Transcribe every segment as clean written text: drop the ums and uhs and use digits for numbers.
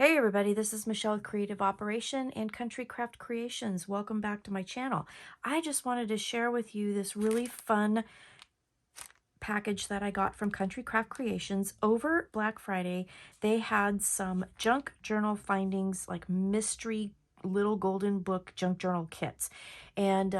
Hey everybody, this is Michelle with Creative Operation and Country Craft Creations. Welcome back to my channel. I just wanted to share with you this really fun package that I got from Country Craft Creations. Over Black Friday, they had some junk journal findings, like mystery little golden book junk journal kits. And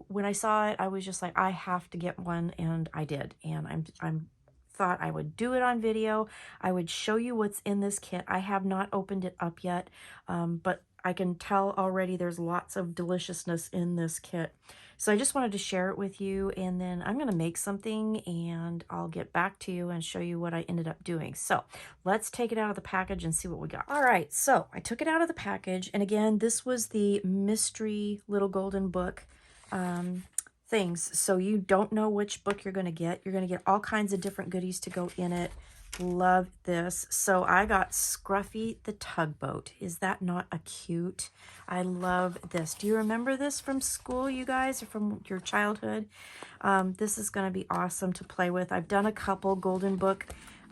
when I saw it, I was just like, I have to get one, and I did. And I'm thought I would do it on video. I would show you what's in this kit. I have not opened it up yet, but I can tell already there's lots of deliciousness in this kit. So I just wanted to share it with you, and then I'm going to make something and I'll get back to you and show you what I ended up doing. So let's take it out of the package and see what we got. All right, so I took it out of the package, and again, this was the mystery little golden book things. So you don't know which book you're going to get. You're going to get all kinds of different goodies to go in it. Love this. So I got Scruffy the Tugboat. Is that not a cute? I love this. Do you remember this from school, you guys, or from your childhood? This is going to be awesome to play with. I've done a couple golden book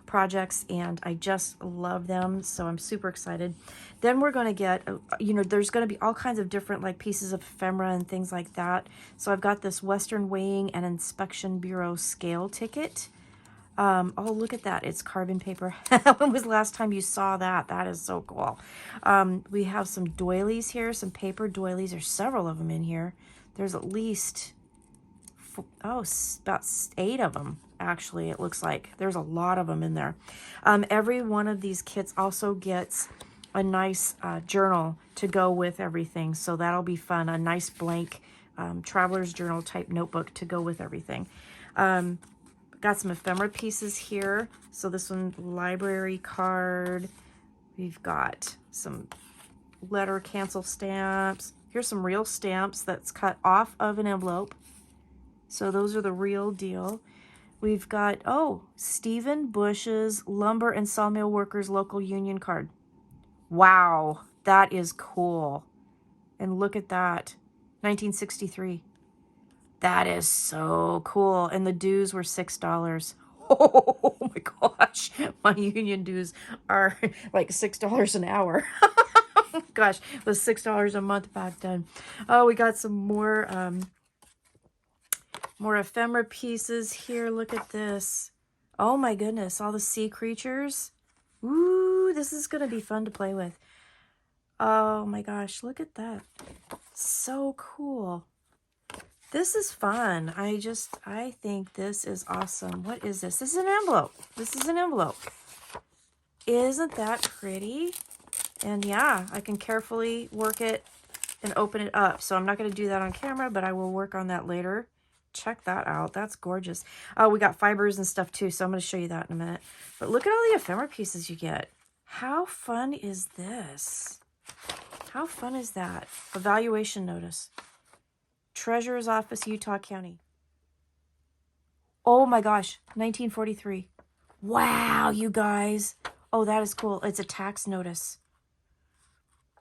projects and I just love them, so I'm super excited. Then we're going to get, there's going to be all kinds of different like pieces of ephemera and things like that. So I've got this Western Weighing and Inspection Bureau scale ticket. Oh, look at that. It's carbon paper. When was the last time you saw that? That is so cool. We have some doilies here, some paper doilies. There's several of them in here. There's at least, about 8 of them, actually, it looks like. There's a lot of them in there. Every one of these kits also gets a nice journal to go with everything, so that'll be fun. A nice blank traveler's journal type notebook to go with everything. Got some ephemera pieces here. So this one, library card. We've got some letter cancel stamps. Here's some real stamps that's cut off of an envelope. So those are the real deal. We've got, Stephen Bush's Lumber and Sawmill Workers Local Union card. Wow, that is cool. And look at that, 1963. That is so cool. And the dues were $6. Oh my gosh, my union dues are like $6 an hour. Gosh, it was $6 a month back then. Oh, we got some more ephemera pieces here. Look at this. Oh my goodness, all the sea creatures. Ooh, this is gonna be fun to play with. Oh my gosh, look at that. So cool. This is fun. I think this is awesome. What is this? This is an envelope. This is an envelope. Isn't that pretty? And yeah, I can carefully work it and open it up. So I'm not going to do that on camera, but I will work on that later. Check that out. That's gorgeous. Oh, we got fibers and stuff too, so I'm going to show you that in a minute. But look at all the ephemera pieces you get. How fun is this? How fun is that? Evaluation notice. Treasurer's Office, Utah County. Oh my gosh, 1943. Wow, you guys. Oh, that is cool. It's a tax notice.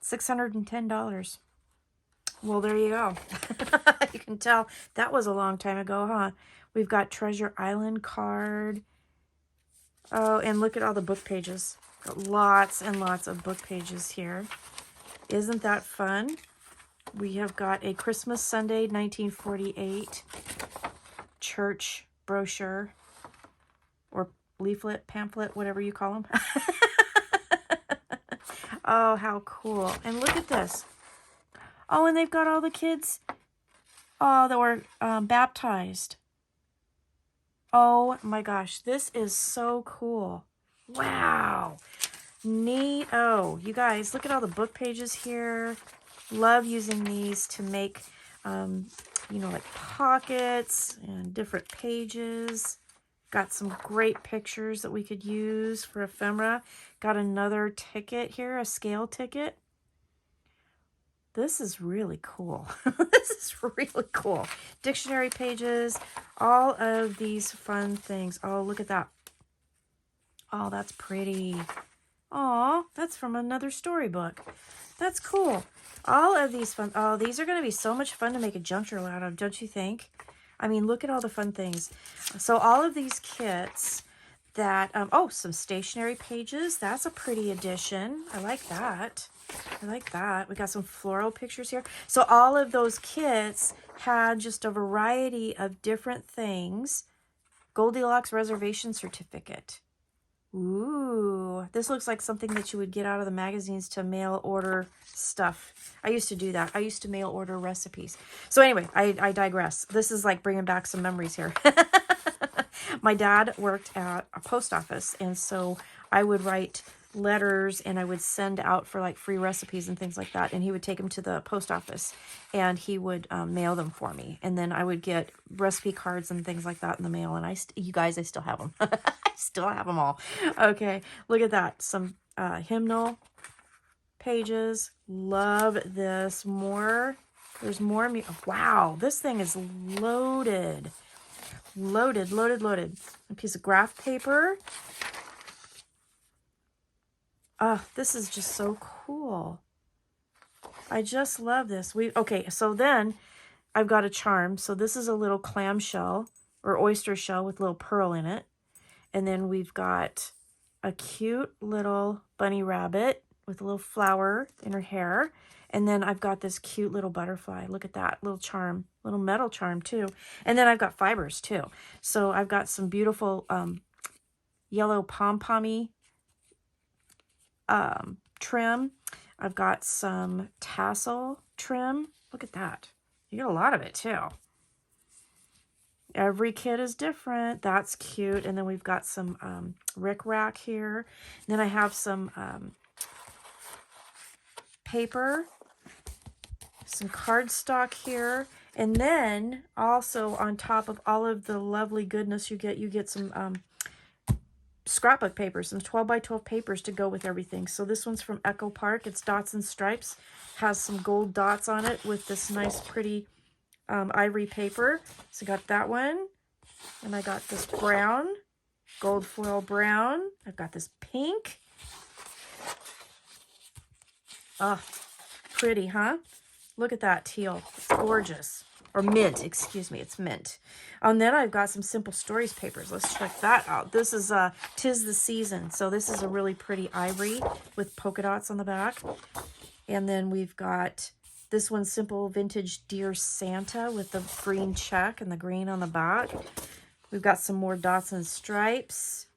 $610. Well, there you go. You can tell that was a long time ago, huh? We've got Treasure Island card. Oh, and look at all the book pages. Got lots and lots of book pages here. Isn't that fun? We have got a Christmas Sunday 1948 church brochure or leaflet, pamphlet, whatever you call them. Oh, how cool. And look at this. Oh, and they've got all the kids that were baptized. Oh my gosh, this is so cool. Wow. Neat. Oh, you guys, look at all the book pages here. Love using these to make, like pockets and different pages. Got some great pictures that we could use for ephemera. Got another ticket here, a scale ticket. This is really cool. This is really cool. Dictionary pages, all of these fun things. Oh, look at that. Oh, that's pretty. Oh, that's from another storybook. That's cool. All of these fun, these are going to be so much fun to make a junk journal out of, don't you think? I mean, look at all the fun things. So all of these kits, that, oh, some stationery pages. That's a pretty addition. I like that. I like that. We got some floral pictures here. So all of those kits had just a variety of different things. Goldilocks reservation certificate. Ooh, this looks like something that you would get out of the magazines to mail order stuff. I used to do that. I used to mail order recipes. So anyway, I digress. This is like bringing back some memories here. My dad worked at a post office, and so I would write letters and I would send out for like free recipes and things like that, and he would take them to the post office and he would mail them for me, and then I would get recipe cards and things like that in the mail, and you guys, I still have them. I still have them all. Okay, look at that. Some hymnal pages. Love this. There's more. Wow, this thing is loaded. Loaded, loaded, loaded. A piece of graph paper. This is just so cool. I just love this. Okay, so then I've got a charm. So this is a little clam shell or oyster shell with a little pearl in it. And then we've got a cute little bunny rabbit with a little flower in her hair. And then I've got this cute little butterfly. Look at that little charm, little metal charm too. And then I've got fibers too. So I've got some beautiful yellow pom-pommy trim. I've got some tassel trim. Look at that. You get a lot of it too. Every kit is different. That's cute. And then we've got some rickrack here. And then I have some paper, some cardstock here. And then also on top of all of the lovely goodness you get some scrapbook papers, some 12 by 12 papers to go with everything. So this one's from Echo Park. It's Dots and Stripes. Has some gold dots on it with this nice pretty ivory paper. So I got that one. And I got this brown, gold foil brown. I've got this pink. Oh, pretty, huh? Look at that teal. It's gorgeous. Or mint, excuse me. It's mint. And then I've got some Simple Stories papers. Let's check that out. This is 'Tis the Season. So this is a really pretty ivory with polka dots on the back. And then we've got this one, Simple Vintage Dear Santa with the green check and the green on the back. We've got some more Dots and Stripes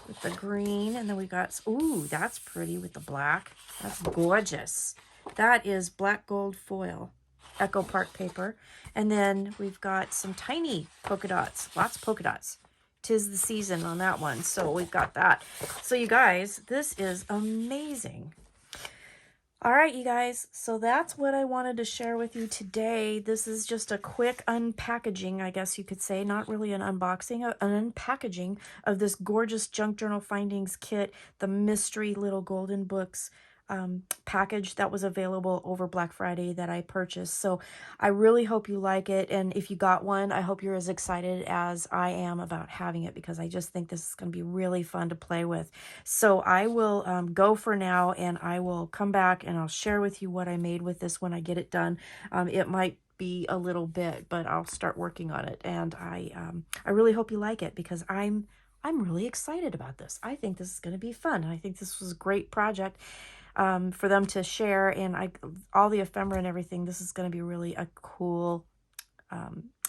with the green. And then we got, ooh, that's pretty with the black. That's gorgeous. That is black gold foil, Echo Park paper. And then we've got some tiny polka dots, lots of polka dots. 'Tis the Season on that one. So we've got that. So you guys, this is amazing. All right, you guys, so that's what I wanted to share with you today. This is just a quick unpackaging, I guess you could say, not really an unboxing, an unpackaging of this gorgeous Junk Journal Findings kit, the mystery little golden books package that was available over Black Friday that I purchased. So I really hope you like it. And if you got one, I hope you're as excited as I am about having it, because I just think this is going to be really fun to play with. So I will go for now, and I will come back and I'll share with you what I made with this when I get it done. It might be a little bit, but I'll start working on it. And I really hope you like it, because I'm really excited about this. I think this is going to be fun. I think this was a great project for them to share, and all the ephemera and everything. This is going to be really a cool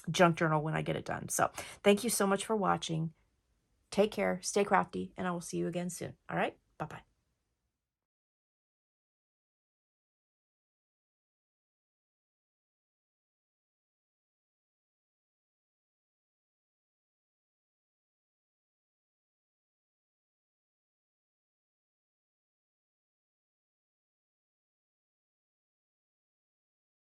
junk journal when I get it done. So thank you so much for watching. Take care, stay crafty, and I will see you again soon. All right, bye-bye.